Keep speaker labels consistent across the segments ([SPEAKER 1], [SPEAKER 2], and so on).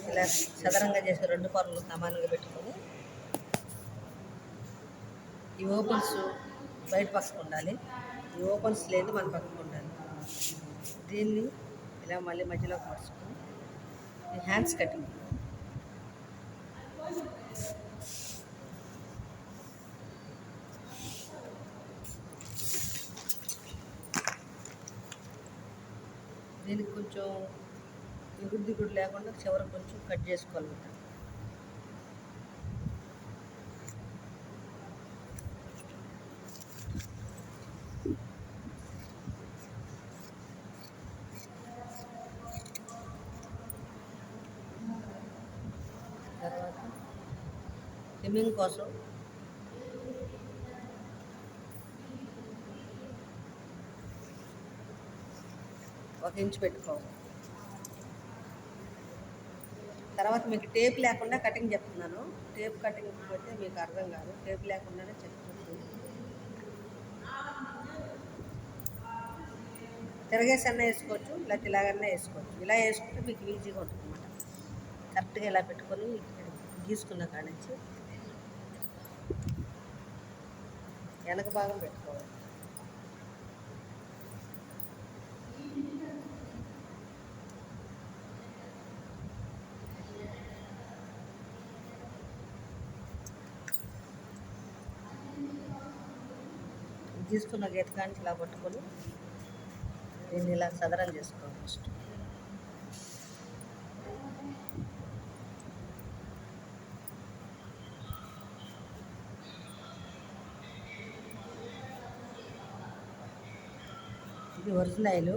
[SPEAKER 1] ఇలా చదరంగా చేసి 2 పొరలు సమానంగా పెట్టుకొని ఈ ఓపెన్స్ బయట పక్కకు ఉండాలి, ఈ ఓపెన్స్ లేదు మన పక్కకు ఉండాలి. దీన్ని ఇలా మళ్ళీ మధ్యలోకి మార్చుకొని ఈ హ్యాండ్స్ కటింగ్ దీనికి కొంచెం ఎగుడు దిగుడు లేకుండా చివరికి కొంచెం కట్ చేసుకోవాలన్నమాట. తర్వాత హెమ్మింగ్ కోసం ఒక ఇంచు పెట్టుకోవాలి. తర్వాత మీకు టేప్ లేకుండా కటింగ్ చెప్తున్నాను. టేప్ కటింగ్ పోతే మీకు అర్థం కాదు, టేప్ లేకుండానే చెప్తున్నాను. తిరగేసి అన్న వేసుకోవచ్చు, లేకపోతే ఇలాగన్నా వేసుకోవచ్చు. ఇలా వేసుకుంటే మీకు ఈజీగా ఉంటుంది అన్నమాట. కరెక్ట్గా ఇలా పెట్టుకొని గీసుకున్న కాడ నుంచి వెనక భాగం పెట్టుకోవాలి. గీసుకున్న గీత కానికి ఇలా పట్టుకొని దీన్ని ఇలా సదరం చేసుకోవాలి. ఫస్ట్ ఇది ఒరిజినల్.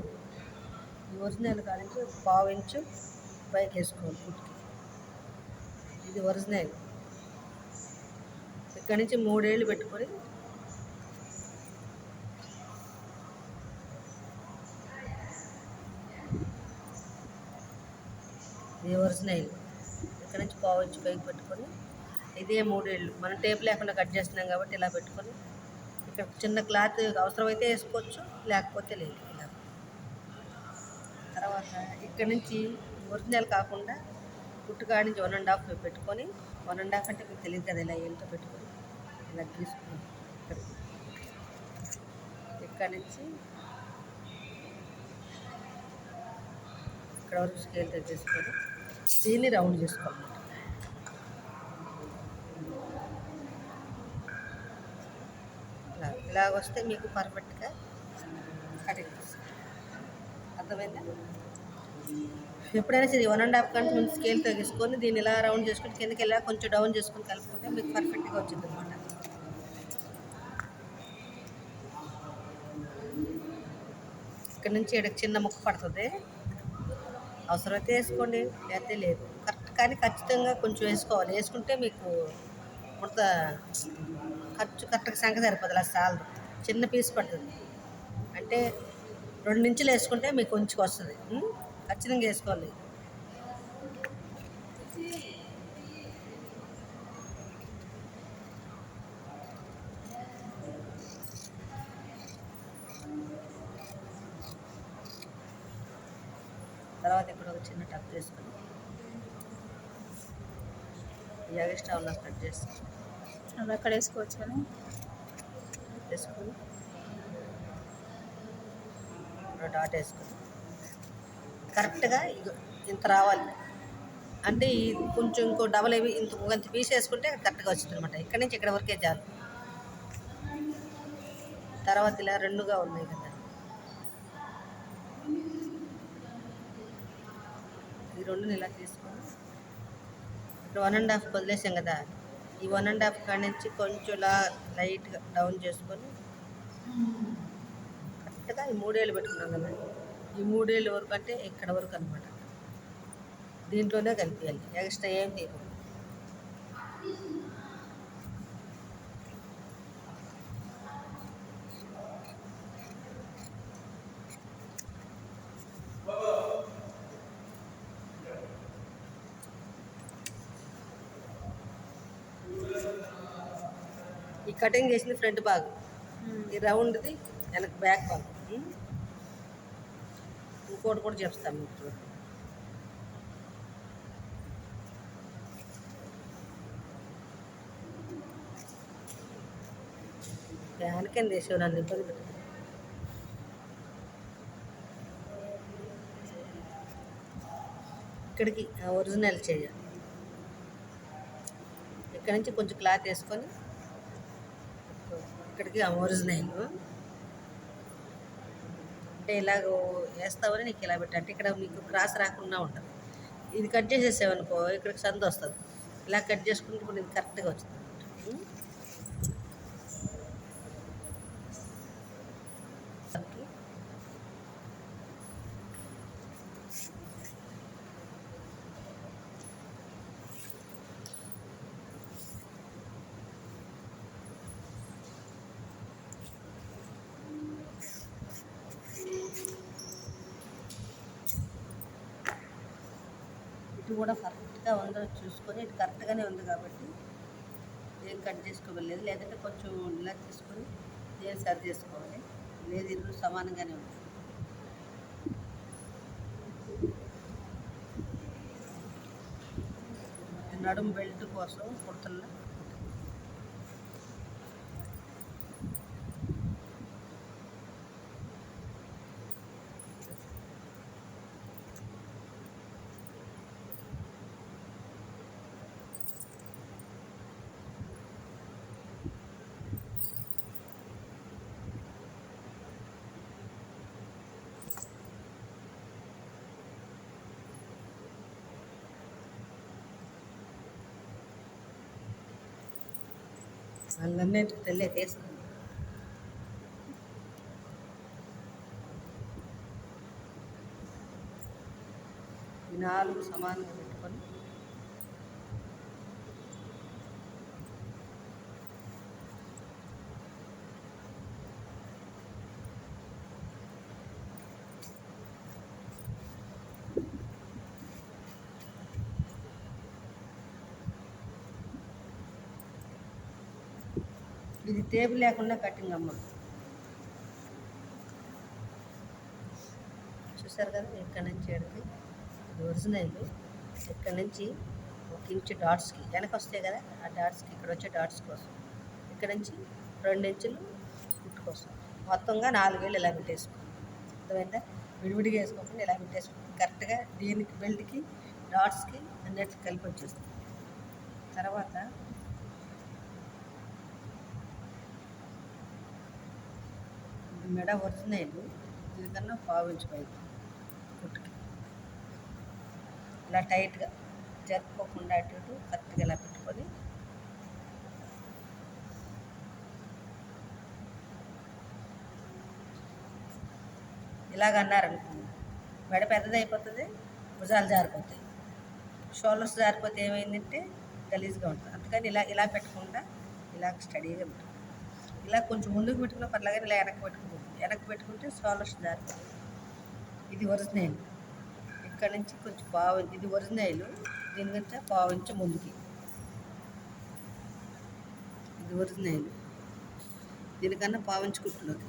[SPEAKER 1] ఈ ఒరిజినల్ కానించి 1/2 ఇంచు పైకి వేసుకోవాలి పుట్టుకి. ఇది ఒరిజినల్. ఇక్కడి నుంచి 3 ఏళ్ళు పెట్టుకొని ఇది ఒరిజినల్. ఇక్కడ నుంచి 1/2 ఇంచు పైకి పెట్టుకొని ఇదే 3 ఏళ్ళు మనం టేప్ లేకుండా కట్ చేస్తున్నాం కాబట్టి ఇలా పెట్టుకొని ఇక్కడ చిన్న క్లాత్ అవసరమైతే వేసుకోవచ్చు, లేకపోతే లేదు. ఇలా తర్వాత ఇక్కడ నుంచి ఒరిజినల్ కాకుండా పుట్టుకాడి నుంచి 1.5 పెట్టుకొని 1.5 అంటే మీకు తెలియదు కదా, ఇలా ఏళ్ళతో పెట్టుకొని ఇలా తీసుకుని ఇక్కడ నుంచి ఇక్కడ వరకు స్కేల్తో చేసుకొని దీన్ని రౌండ్ చేసుకోవాలన్నమాట. ఇలాగ వస్తే మీకు పర్ఫెక్ట్గా కటింగ్ వస్తుంది. అర్థమైందా? ఎప్పుడైనా సరే 1.5 కంటే ముందు స్కేల్తో తీసుకొని దీన్ని ఇలా రౌండ్ చేసుకొని కిందకి ఇలా కొంచెం డౌన్ చేసుకొని కలుపుకుంటే మీకు పర్ఫెక్ట్గా వచ్చింది అనమాట. ఇక్కడ నుంచి ఇక్కడ చిన్న ముక్క పడుతుంది, అవసరమైతే వేసుకోండి, లేకపోతే లేదు. కానీ ఖచ్చితంగా కొంచెం వేసుకోవాలి. వేసుకుంటే మీకు కొంత ఖర్చు కరెక్ట్గా సంఖ్య సరిపోతుంది. అలా చాలదు, చిన్న పీస్ పడుతుంది. అంటే 2 ఇంచులు వేసుకుంటే మీకు కొంచెం వస్తుంది. ఖచ్చితంగా వేసుకోవాలి. తర్వాత ఇక్కడ ఒక చిన్న టక్ తీసుకొని ఎక్స్ట్రా ఉన్న కట్ చేసి
[SPEAKER 2] అవి అక్కడ వేసుకోవచ్చు అని
[SPEAKER 1] వేసుకొని డాట్ వేసుకొని కరెక్ట్గా ఇంత రావాలి. అంటే ఇది కొంచెం ఇంకో డబల్ అవి ఇంత పీస్ వేసుకుంటే కరెక్ట్గా వచ్చింది అనమాట. ఇక్కడి నుంచి ఇక్కడ వరకే చాలు. తర్వాత ఇలా 2గా ఉన్నాయి కదా, ఈ 2ని ఇలా తీసుకొని ఇప్పుడు 1.5 వదిలేసాం కదా, ఈ 1.5 కాడి నుంచి కొంచెం ఇలా లైట్గా డౌన్ చేసుకొని కరెక్ట్గా ఈ 3 ఏళ్ళు పెట్టుకున్నాం కదా, ఈ 3 ఏళ్ళు వరకు అంటే ఇక్కడ వరకు అనమాట. దీంట్లోనే కలిపేయాలి, ఎక్స్ట్రా ఏం తీయకూడదు. ఈ కటింగ్ చేసింది ఫ్రంట్ భాగం, ఈ రౌండ్ది వెనక బ్యాక్ భాగం. ఇంకోటి కూడా చెప్తాను మీకు. ఫ్యాన్ కింద వేసావు నన్ను ఇబ్బంది పెట్టు. ఇక్కడికి ఒరిజినల్ చేయాలి. ఇక్కడ నుంచి కొంచెం క్లాత్ వేసుకొని ఇక్కడికి ఒరిజినల్ అంటే ఇలాగ వేస్తావని నీకు ఇలా పెట్టి అంటే ఇక్కడ మీకు క్రాస్ రాకుండా ఉంటుంది. ఇది కట్ చేసేసావనుకో ఇక్కడికి సందు వస్తుంది. ఇలా కట్ చేసుకుంటే ఇప్పుడు ఇది కరెక్ట్గా వచ్చింది అన్నమాట. ఇటు కూడా కరెక్ట్గా ఉందో చూసుకొని ఇటు కరెక్ట్గానే ఉంది కాబట్టి ఏం కట్ చేసుకోవలేదు. లేదంటే కొంచెం ఇలా తీసుకొని ఏం సరి చేసుకోవాలి. లేదు ఇల్లు సమానంగానే ఉంది. నడుము బెల్ట్ కోసం కుర్తల్లో వాళ్ళన్నిటికి తెల్లే తీస్తాను. ఈ 4 సమానంగా పెట్టుకొని ఇది టేబుల్ లేకుండా కటింగ్ అమ్మ. చూసారు కదా ఇక్కడ నుంచి ఎడికి ఇది ఒరిజినల్. ఇక్కడ నుంచి 1 ఇంచు డాట్స్కి వెనక వస్తాయి కదా ఆ డాట్స్కి ఇక్కడ వచ్చే డాట్స్ కోసం ఇక్కడ నుంచి 2 ఇంచులు కుట్టు కోసం మొత్తంగా 4 వేలు ఇలా పెట్టేసుకోండి. అర్థమైందా? విడివిడిగా వేసుకోకుండా ఇలా పెట్టేసుకోండి. కరెక్ట్గా దీనికి బెల్ట్కి డాట్స్కి అన్నిటికి కలిపి వచ్చేస్తుంది. తర్వాత మెడ ఒరిజినల్ దీనికన్నా 1/4 ఇంచు పైకి కుట్టుకి ఇలా టైట్గా జరుపుకోకుండా అటు ఇటు కరెక్ట్గా ఇలా పెట్టుకొని ఇలాగ అన్నారనుకోండి మెడ పెద్దది అయిపోతుంది, భుజాలు జారిపోతాయి, షోల్డర్స్ జారిపోతే ఏమైందంటే గలీజ్గా ఉంటుంది. అందుకని ఇలా ఇలా పెట్టకుండా ఇలా స్టడీగా పెట్టుకుంటాం. ఇలా కొంచెం ముందుకు పెట్టుకున్న పర్లాగా ఇలా వెనక్కి పెట్టుకుంటే షోల్డర్స్ జారిపోతాయి. ఇది ఒరిజినల్. ఇక్కడ నుంచి కొంచెం ఇది ఒరిజినల్. దీనికంటే 1/4 ఇంచు ముందుకి ఇది ఒరిజినల్. దీనికన్నా 1/4 ఇంచు కుట్టులోకి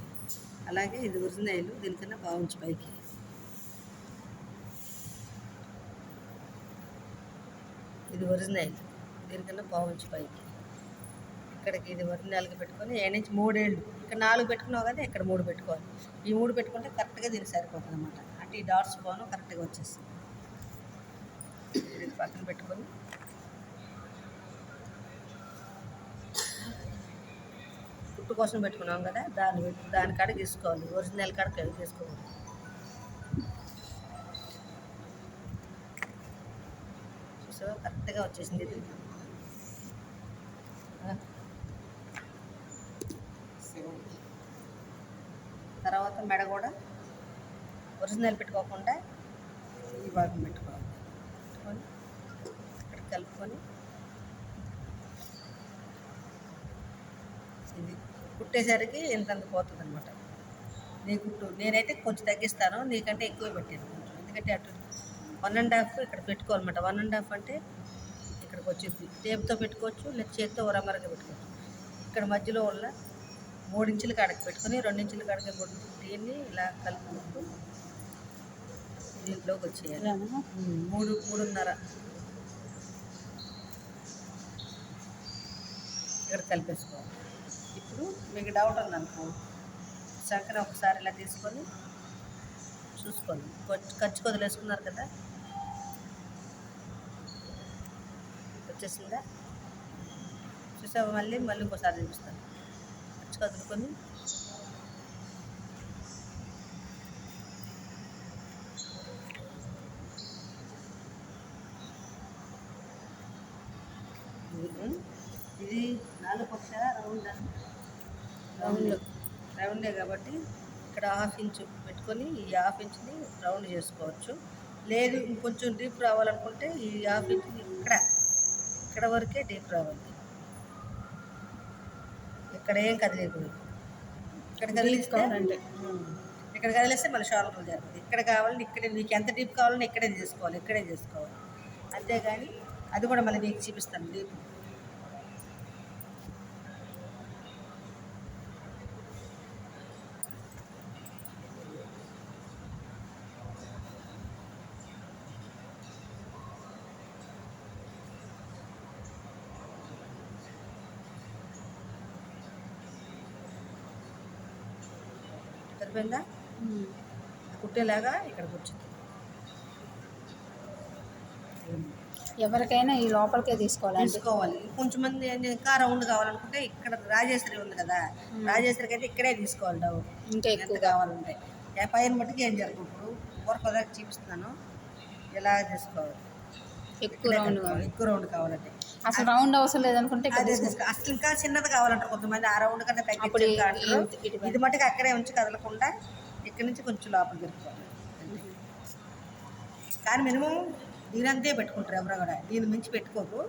[SPEAKER 1] అలాగే ఇది ఒరిజినల్. దీనికన్నా 1/4 ఇంచు పైకి ఇది ఒరిజినల్. దీనికన్నా 1/4 ఇంచు పైకి ఇక్కడికి ఇది ఒరిజినల్గా పెట్టుకొని 7 నుంచి 3 ఏళ్ళు ఇక్కడ 4 పెట్టుకున్నావు కదా ఇక్కడ 3 పెట్టుకోవాలి. ఈ 3 పెట్టుకుంటే కరెక్ట్గా దీనికి సరిపోతుంది అన్నమాట. అంటే ఈ డాట్స్ పోను కరెక్ట్గా వచ్చేస్తుంది. ఇది పక్కన పెట్టుకొని కుట్టు కోసం పెట్టుకున్నాం కదా దాని కాడ తీసుకోవాలి. ఒరిజినల్ కాడ తీసుకోవాలి. చూసావా కరెక్ట్గా వచ్చేసింది. ఇది తర్వాత మెడ కూడా ఒరిజినల్ పెట్టుకోకుండా ఈ భాగం పెట్టుకోవాలి. పెట్టుకొని ఇక్కడ కలుపుకొని ఇది కుట్టేసరికి ఇంతంత పోతుంది అనమాట. నేనైతే కొంచెం తగ్గిస్తాను, నీకంటే ఎక్కువ పెట్టాను కొంచెం. ఎందుకంటే అటు 1.5 ఇక్కడ పెట్టుకోవాలన్నమాట. 1.5 అంటే ఇక్కడికి వచ్చేది. టేప్తో పెట్టుకోవచ్చు లేదా చేతితో ఉరమరగా పెట్టుకోవచ్చు. ఇక్కడ మధ్యలో ఉన్న 3 ఇంచుల కాడకి పెట్టుకొని 2 ఇంచుల కాడకి దీన్ని ఇలా కలుపుకుంటూ దీంట్లోకి వచ్చేయాలి. 3.5 ఇక్కడ కలిపేసుకోవాలి. ఇప్పుడు మీకు డౌట్ ఉందనుకో, చక్కన ఒకసారి ఇలా తీసుకొని చూసుకోండి. ఖర్చు వదిలేసుకున్నారు కదా, వచ్చేసిందా? చూసావా? మళ్ళీ మళ్ళీ ఇంకోసారి చూపిస్తాను. ఖర్చు వదులుకొని ఇది 4 పక్ష రౌండ్
[SPEAKER 2] రౌండ్.
[SPEAKER 1] రౌండే కాబట్టి ఇక్కడ 1/2 ఇంచు పెట్టుకొని ఈ 1/2 ఇంచుని రౌండ్ చేసుకోవచ్చు. లేదు ఇంకొంచెం డీప్ రావాలనుకుంటే ఈ 1/2 ఇంచుని ఇక్కడ వరకే డీప్ రావాలి. ఇక్కడ ఏం కదిలేకూడదు. ఇక్కడ కదిలిస్తే
[SPEAKER 2] అంటే
[SPEAKER 1] ఇక్కడ కదిలిస్తే మళ్ళీ షోల్డర్ జరుగుతుంది. ఇక్కడ కావాలంటే ఇక్కడే, నీకు ఎంత డీప్ కావాలంటే ఇక్కడే చేసుకోవాలి. అంతేగాని అది కూడా మళ్ళీ నీకు చూపిస్తాను డీప్. సరిపోయిందా? కుట్టేలాగా ఇక్కడ కూర్చుంది.
[SPEAKER 2] ఎవరికైనా ఈ లోపలికే తీసుకోవాలి.
[SPEAKER 1] కొంచెం మంది ఇంకా రౌండ్ కావాలనుకుంటే ఇక్కడ రాజేశ్వరి ఉంది కదా, రాజేశ్వరికి అయితే ఇక్కడే తీసుకోవాలి డౌన్.
[SPEAKER 2] ఇంకా
[SPEAKER 1] ఎంత
[SPEAKER 2] ఎక్కువ
[SPEAKER 1] కావాలంటే పైన మట్టుకు ఏం జరుగుతుంది. ఇప్పుడు వర్క్ ఒకదాకా చూపిస్తున్నాను, ఎలా తీసుకోవాలి.
[SPEAKER 2] ఎక్కువ
[SPEAKER 1] రౌండ్ కావాలంటే
[SPEAKER 2] అసలు రౌండ్ అవసరం లేదనుకుంటే
[SPEAKER 1] అదే అసలు ఇంకా చిన్నది కావాలంటారు కొంతమంది. ఆ రౌండ్ కన్నా తగ్గించారు. ఇది మట్టుకు అక్కడే ఉంచి కదలకుండా ఇక్కడి నుంచి కొంచెం లోపల తిరుక్కోవాలి. కానీ మినిమం దీనంతే పెట్టుకుంటారు ఎవరో కూడా, దీని మించి పెట్టుకోరు.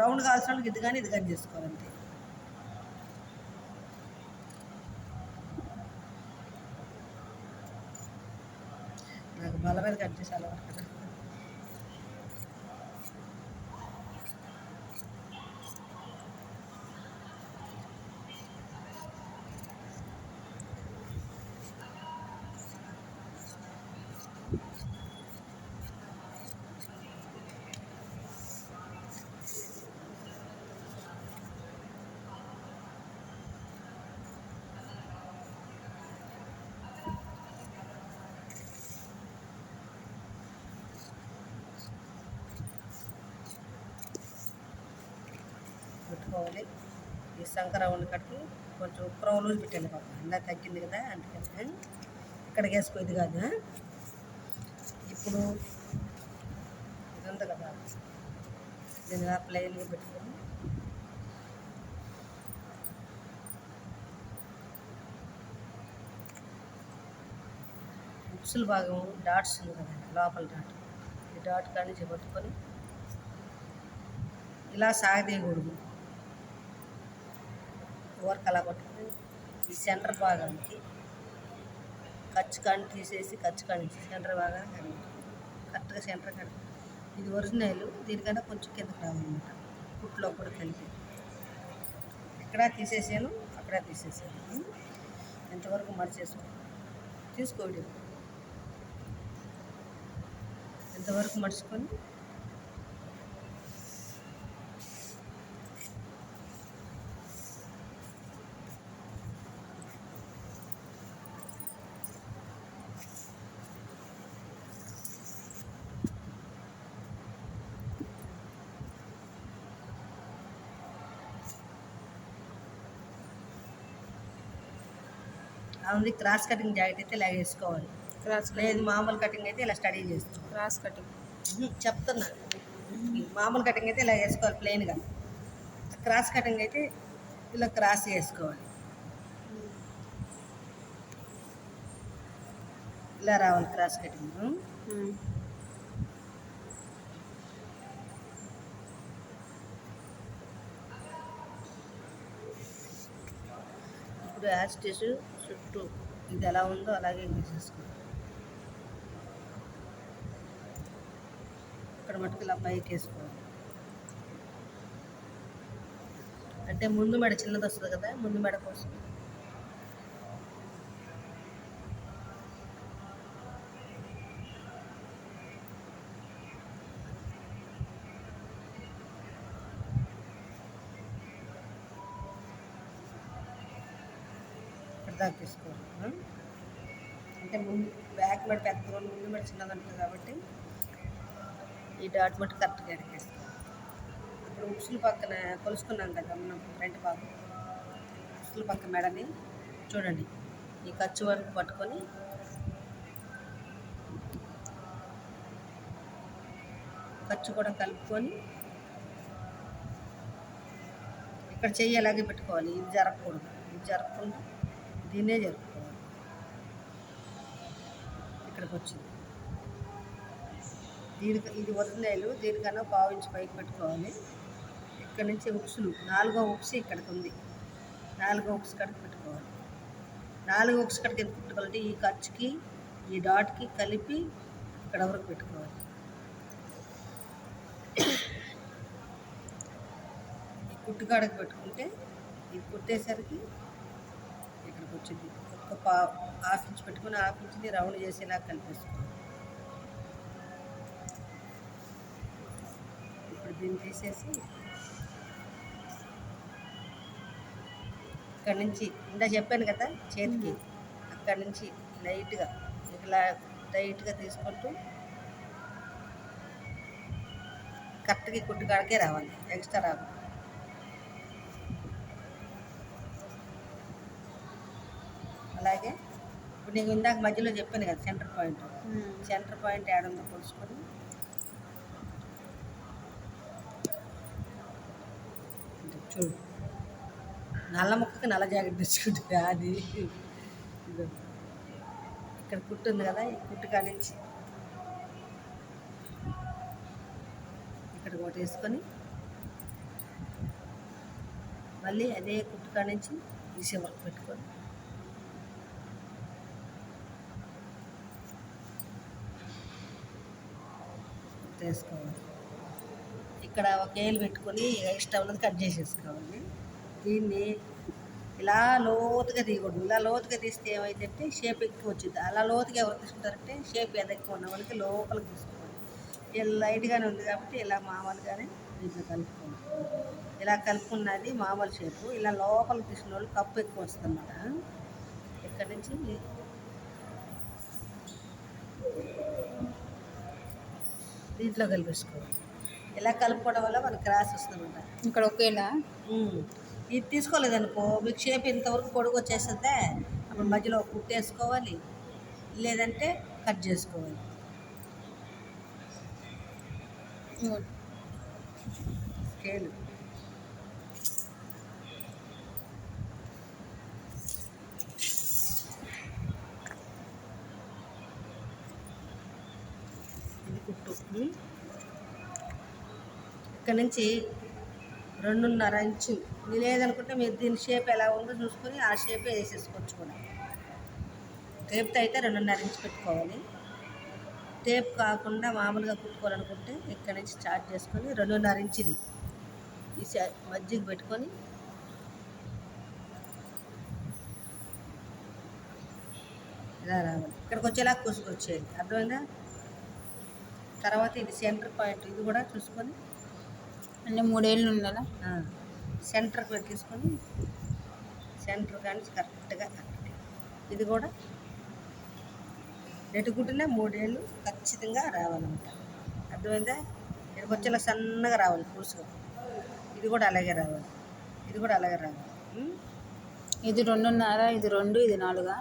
[SPEAKER 1] రౌండ్ కావాల్సిన వాళ్ళకి ఇది కానీ చేసుకోవాలంతే. నాకు బల మీద కట్ చేసి అలవాటు కదా. పెట్టుకోవాలి. ఈ సంక రౌండ్ కట్టి కొంచెం ఉప్పు లూజ్ పెట్టాలి పాప, ఇందా తగ్గింది కదా అందుకని ఇక్కడికి వేసుకోది కాదు. ఇప్పుడు ఇది ఉంది కదా, దీన్ని ఇలా ప్లెయిన్గా పెట్టుకొని ఉప్సుల భాగం డాట్స్ ఉంది కదా, లోపల డాట్, ఈ డాట్ కాడి నుంచి పట్టుకొని ఇలా సాగదీయకూడదు. వర్క్ అలా పట్టుకొని ఈ సెంటర్ భాగానికి ఖర్చు కాని తీసేసి సెంటర్ భాగాన్ని కరెక్ట్గా సెంటర్ కట్. ఇది ఒరిజినల్, దీనికన్నా కొంచెం కిందకి రావాలన్నమాట. కుట్లో కూడా కలిపి ఇక్కడ తీసేసాను, అక్కడ తీసేసాను. ఎంతవరకు తీసుకోండి. ఎంతవరకు మర్చుకొని ఉంది. క్రాస్ కటింగ్ జాకెట్ అయితే ఇలా వేసుకోవాలి. లేదు మామూలు కటింగ్ అయితే ఇలా స్టడీ చేసుకోవాలి.
[SPEAKER 2] క్రాస్ కటింగ్
[SPEAKER 1] చెప్తున్నా, మామూలు కటింగ్ అయితే ఇలా వేసుకోవాలి ప్లెయిన్గా. క్రాస్ కటింగ్ అయితే ఇలా క్రాస్ వేసుకోవాలి. ఇలా రావాలి క్రాస్ కటింగ్. ఇప్పుడు యాస్టిస్ చుట్టూ ఇది ఎలా ఉందో అలాగే గీసేసుకోవాలి. ఇక్కడ మటుకు ఇలా పైకి వేసుకోవాలి. అంటే ముందు మెడ చిన్నది వస్తుంది కదా, ముందు మెడ కోసం దాకా తీసుకోవాలి. అంటే ముందు బ్యాక్ మెడ పెద్దగా ముందు మెడ చిన్నగా ఉంటుంది కాబట్టి ఈ డాట్ మట్టి కరెక్ట్గా ఎడకేసుకోవాలి. ఇప్పుడు ఉక్సుల పక్కన కొలుసుకున్నాం కదా మనం ఫ్రంట్ భాగం, ఉక్సుల పక్క మెడని చూడండి ఈ ఖర్చు వరకు పట్టుకొని ఖర్చు కూడా కలుపుకొని ఇక్కడ చెయ్యి అలాగే పెట్టుకోవాలి. ఇది జరగకూడదు, ఇది జరగకుండా దీన్నే జరుపుకోవాలి. ఇక్కడికి వచ్చింది దీనికి, ఇది ఒరిజినల్, దీనికన్నా పావు ఇంచు పైకి పెట్టుకోవాలి. ఇక్కడ నుంచి ఉక్సులు 4వ ఉక్సు ఇక్కడికి ఉంది, 4వ ఉక్సు కడికి పెట్టుకోవాలి. 4వ ఉక్సు కడికి ఎందుకు పెట్టుకోవాలంటే ఈ ఖర్చుకి ఈ డాట్కి కలిపి ఇక్కడ వరకు పెట్టుకోవాలి. ఈ కుట్టు కాడకు పెట్టుకుంటే ఇది కుట్టేసరికి ఇక్కడికి వచ్చింది. ఒక హాఫ్ ఇంచ్ పెట్టుకుని హాఫ్ ఇంచ్ని రౌండ్ చేసేలా కలిపేసుకోవాలి. ఇప్పుడు దీన్ని తీసేసి ఇక్కడ నుంచి ఇందా చెప్పాను కదా చేతికి, అక్కడి నుంచి లైట్గా ఇట్లా టైట్గా తీసుకుంటూ కరెక్ట్గా కుట్టు కాడకే రావాలి, ఎక్స్ట్రా రావాలి. అలాగే ఇప్పుడు నేను ఇందాక మధ్యలో చెప్పాను కదా సెంటర్ పాయింట్ ఏడుందో కొలుసుకొని చూడు, నల్ల ముక్కకి నల్ల జాకెట్ తెచ్చుకుంటుంది అది. ఇక్కడ కుట్టు ఉంది కదా, ఈ కుట్టు కానించి ఇక్కడ ఒకటి వేసుకొని మళ్ళీ అదే కుట్టు కానించి ఈ చివరికి పెట్టుకొని వేసుకోవాలి. ఇక్కడ ఒక ఏలు పెట్టుకొని ఎక్స్ట్రా ఉన్నది కట్ చేసేసుకోవాలి. దీన్ని ఇలా లోతుగా తీయకూడదు. ఇలా లోతుగా తీస్తే ఏమైందంటే షేప్ ఎక్కువ వచ్చింది. అలా లోతుగా ఎవరు తీసుకుంటారంటే షేప్ ఎంత ఎక్కువ ఉన్న వాళ్ళకి లోపలికి తీసుకోవాలి. ఇలా లైట్గానే ఉంది కాబట్టి ఇలా మామూలుగానే దీంట్లో కలుపుకోవాలి. ఇలా కలుపుకున్నది మామూలు షేపు. ఇలా లోపలికి తీసుకున్న వాళ్ళు కప్పు ఎక్కువ వస్తుంది అన్నమాట. ఇక్కడ నుంచి దీంట్లో కలిపేసుకోవాలి. ఇలా కలుపుకోవడం వల్ల మనకి క్రాస్ వస్తుందన్నమాట.
[SPEAKER 2] ఇక్కడ ఒకేలా
[SPEAKER 1] ఇది తీసుకోలేదనుకో మీకు షేప్ ఇంతవరకు పొడుగు వచ్చేస్తుందే, అప్పుడు మధ్యలో కుట్టేసుకోవాలి, లేదంటే కట్ చేసుకోవాలి. స్కేల్ ఇది కుట్టు. ఇక్కడ నుంచి 2.5 ఇంచు లేదనుకుంటే మీరు దీని షేప్ ఎలా ఉందో చూసుకొని ఆ షేపే వేసేసుకోవచ్చు కూడా. టేప్తో అయితే 2.5 ఇంచు పెట్టుకోవాలి. టేప్ కాకుండా మామూలుగా కుట్టుకోవాలనుకుంటే ఇక్కడ నుంచి స్టార్ట్ చేసుకొని 2.5 ఇంచుది ఈ మధ్యకి పెట్టుకొని ఇలా రావాలి. ఇక్కడికి వచ్చేలా కూసుకొచ్చేయాలి, అర్థమైందా? తర్వాత ఇది సెంటర్ పాయింట్, ఇది కూడా చూసుకొని
[SPEAKER 2] అంటే 3 ఏళ్ళు ఉండాలా.
[SPEAKER 1] సెంటర్కి తీసుకొని సెంటర్ కానీ కరెక్ట్గా ఇది కూడా నెట్టుకుంటేనే 3 ఏళ్ళు ఖచ్చితంగా రావాలన్నమాట. అర్థమైందా? ఇక్కడికి వచ్చేలా సన్నగా రావాలి పూసుగా. ఇది కూడా అలాగే రావాలి, ఇది కూడా అలాగే రావాలి.
[SPEAKER 2] ఇది 2.5, ఇది 2, ఇది 4.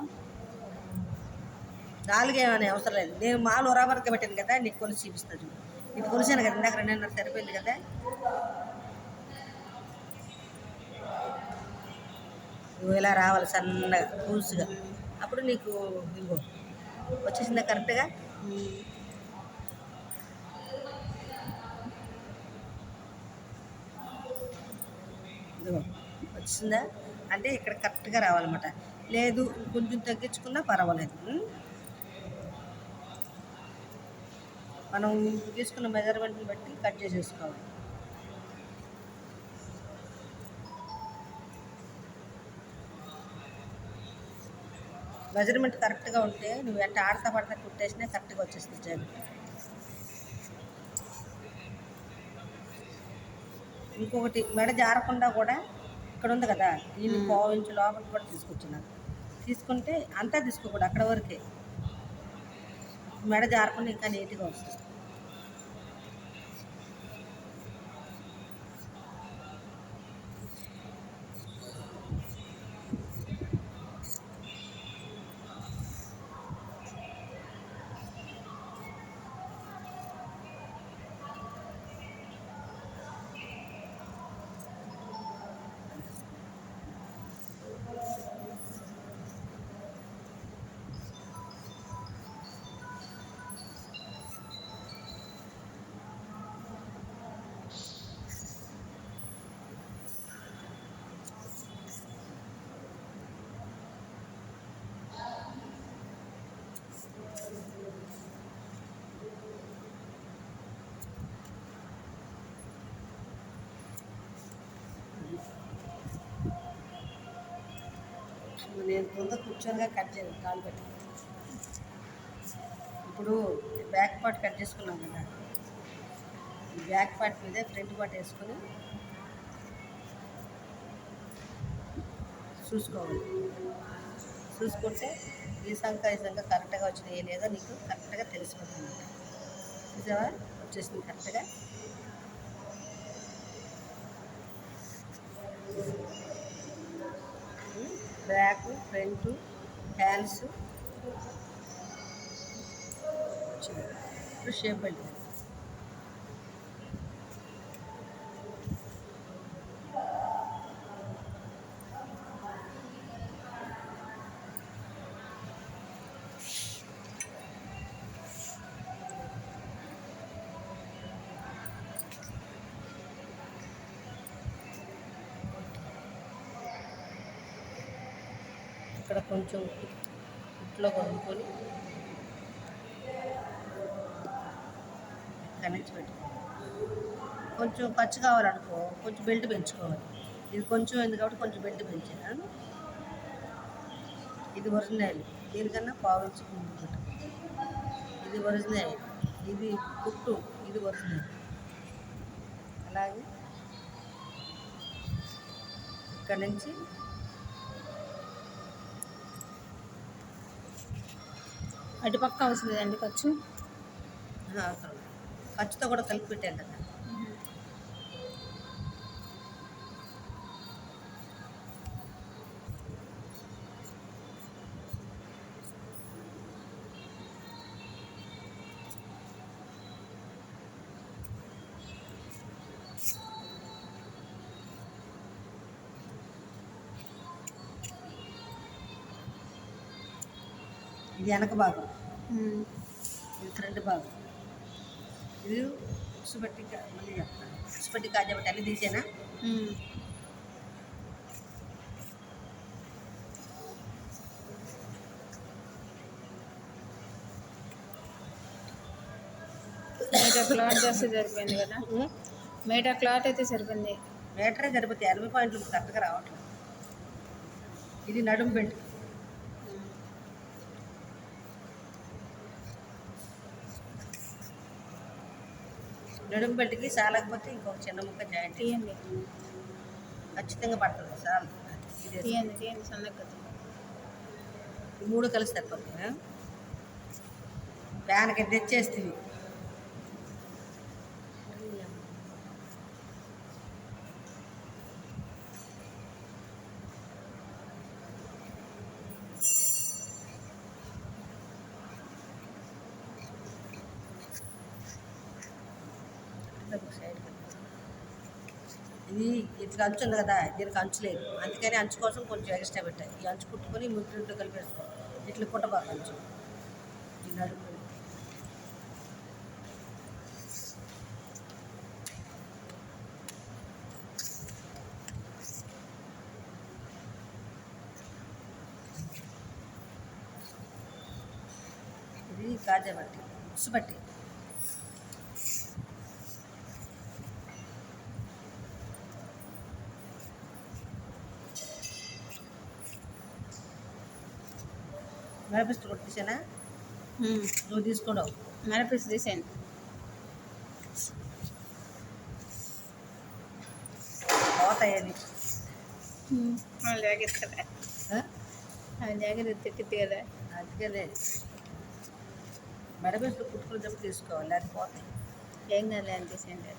[SPEAKER 1] 4 ఏమనే అవసరం లేదు. నేను మాలు వరాబరక పెట్టాను కదా, నీకు కొలిసి చూపిస్తాను. ఇది కొలిసాను కదా ఇందాక 2.5 సరిపోయింది కదా. నువ్వు ఇలా రావాలి సన్నగా పూసుగా, అప్పుడు నీకు ఇగో వచ్చేసిందా కరెక్ట్గా. ఇదిగో వచ్చిందా అంటే ఇక్కడ కరెక్ట్గా రావాలన్నమాట. లేదు కొంచెం తగ్గించుకున్నా పర్వాలేదు. మనం తీసుకున్న మెజర్మెంట్ని బట్టి కట్ చేసేసుకోవాలి. మెజర్మెంట్ కరెక్ట్గా ఉంటే నువ్వు ఎంత ఆడతా పడతా కుట్టేసినా కరెక్ట్గా వచ్చేస్తుంది జాకెట్. ఇంకొకటి మెడ జారకుండా కూడా ఇక్కడ ఉంది కదా, దీన్ని 1.5 ఇంచు లోపలికి కూడా తీసుకొచ్చినాను. తీసుకుంటే అంతా తీసుకోకూడదు, అక్కడ వరకే. మెడ జారకుండా ఇంకా నీట్గా వస్తుంది. నేను తొందర కూర్చొనిగా కట్ చేయాలి కాలు పెట్టి. ఇప్పుడు బ్యాక్ పార్ట్ కట్ చేసుకున్నాం కదా, ఈ బ్యాక్ పార్ట్ మీద ఫ్రంట్ పార్ట్ వేసుకొని చూసుకోవాలి. చూసుకుంటే ఈ సంఖ కరెక్ట్గా వచ్చినాయి లేదో నీకు కరెక్ట్గా తెలిసిపోతుంది. చూసావా, వచ్చేసింది కరెక్ట్గా. బ్యాక్, ఫ్రంట్, హ్యాండ్స్ ఇప్పుడు షేప్ బెల్ట్. ఇక్కడ కొంచెం ఇట్లో కొనుక్కొని కనెక్ట్ పెట్టుకోవాలి. కొంచెం ఖర్చు కావాలనుకో కొంచెం బెల్ట్ పెంచుకోవాలి. ఇది కొంచెం ఉంది కాబట్టి కొంచెం బెల్ట్ పెంచాను. ఇది ఒరిజినల్, దీనికన్నా పావించి ముందు పెట్టు. ఇది ఒరిజినల్, ఇది కుట్టు, ఇది ఒరిజినల్. అలాగే ఇక్కడ నుంచి
[SPEAKER 2] అటుపక్క అవసరం లేదండి ఖర్చు.
[SPEAKER 1] అవసరం ఖర్చుతో కూడా కలిపి పెట్టాను కదా. ఇది వెనక భాగం, ఇది ఫ్రంట్ భాగం. ఇది ఉసుపట్టి, మళ్ళీ చెప్తాను. ఉసుపట్టి కాజాబట్టి అన్నీ తీసేనా.
[SPEAKER 2] మీటర్ క్లాత్ చేస్తే సరిపోయింది కదా. మీటర్ క్లాత్ అయితే సరిపోయింది.
[SPEAKER 1] మీటరే సరిపోతే 80 పాయింట్లు కరెక్ట్గా రావట్లేదు. ఇది నడుము బెల్ట్. నడుము బెల్ట్కి సాలకపోతే ఇంకొక చిన్న ముక్క జాయింట్
[SPEAKER 2] తీయండి
[SPEAKER 1] ఖచ్చితంగా పడుతుంది. సాల్
[SPEAKER 2] తీయండి తీయండి సన్నగా.
[SPEAKER 1] ఈ మూడు కలిసి సరిపోతుంది. ప్యాన్కి తెచ్చేస్తుంది. ఇది ఇట్లా అంచు ఉంది కదా, దీనికి అంచు లేదు, అందుకని అంచు కోసం కొంచెం ఎక్స్ట్రా పెట్టాయి. ఈ అంచు కుట్టుకొని ముగ్గురు కలిపేసుకో. ఇట్లా కుట్టబాక అంచు. ఈ నడుము ఇది కాజా బట్టి, ఉసు బట్టి. మెరపిస్తూ కొట్టేసానా, నువ్వు తీసుకున్నావు.
[SPEAKER 2] మెరపీస్ తీసేయండి.
[SPEAKER 1] పోతాయని
[SPEAKER 2] జాగ్రత్త ఆ జాకెట్ తిట్టిద్ది కదా.
[SPEAKER 1] అందుకనే మెడ పీసులు కుట్టుకునేటప్పుడు తీసుకోవాలి, లేకపోతే
[SPEAKER 2] ఏం కాదులే అనిపిస్తుంది.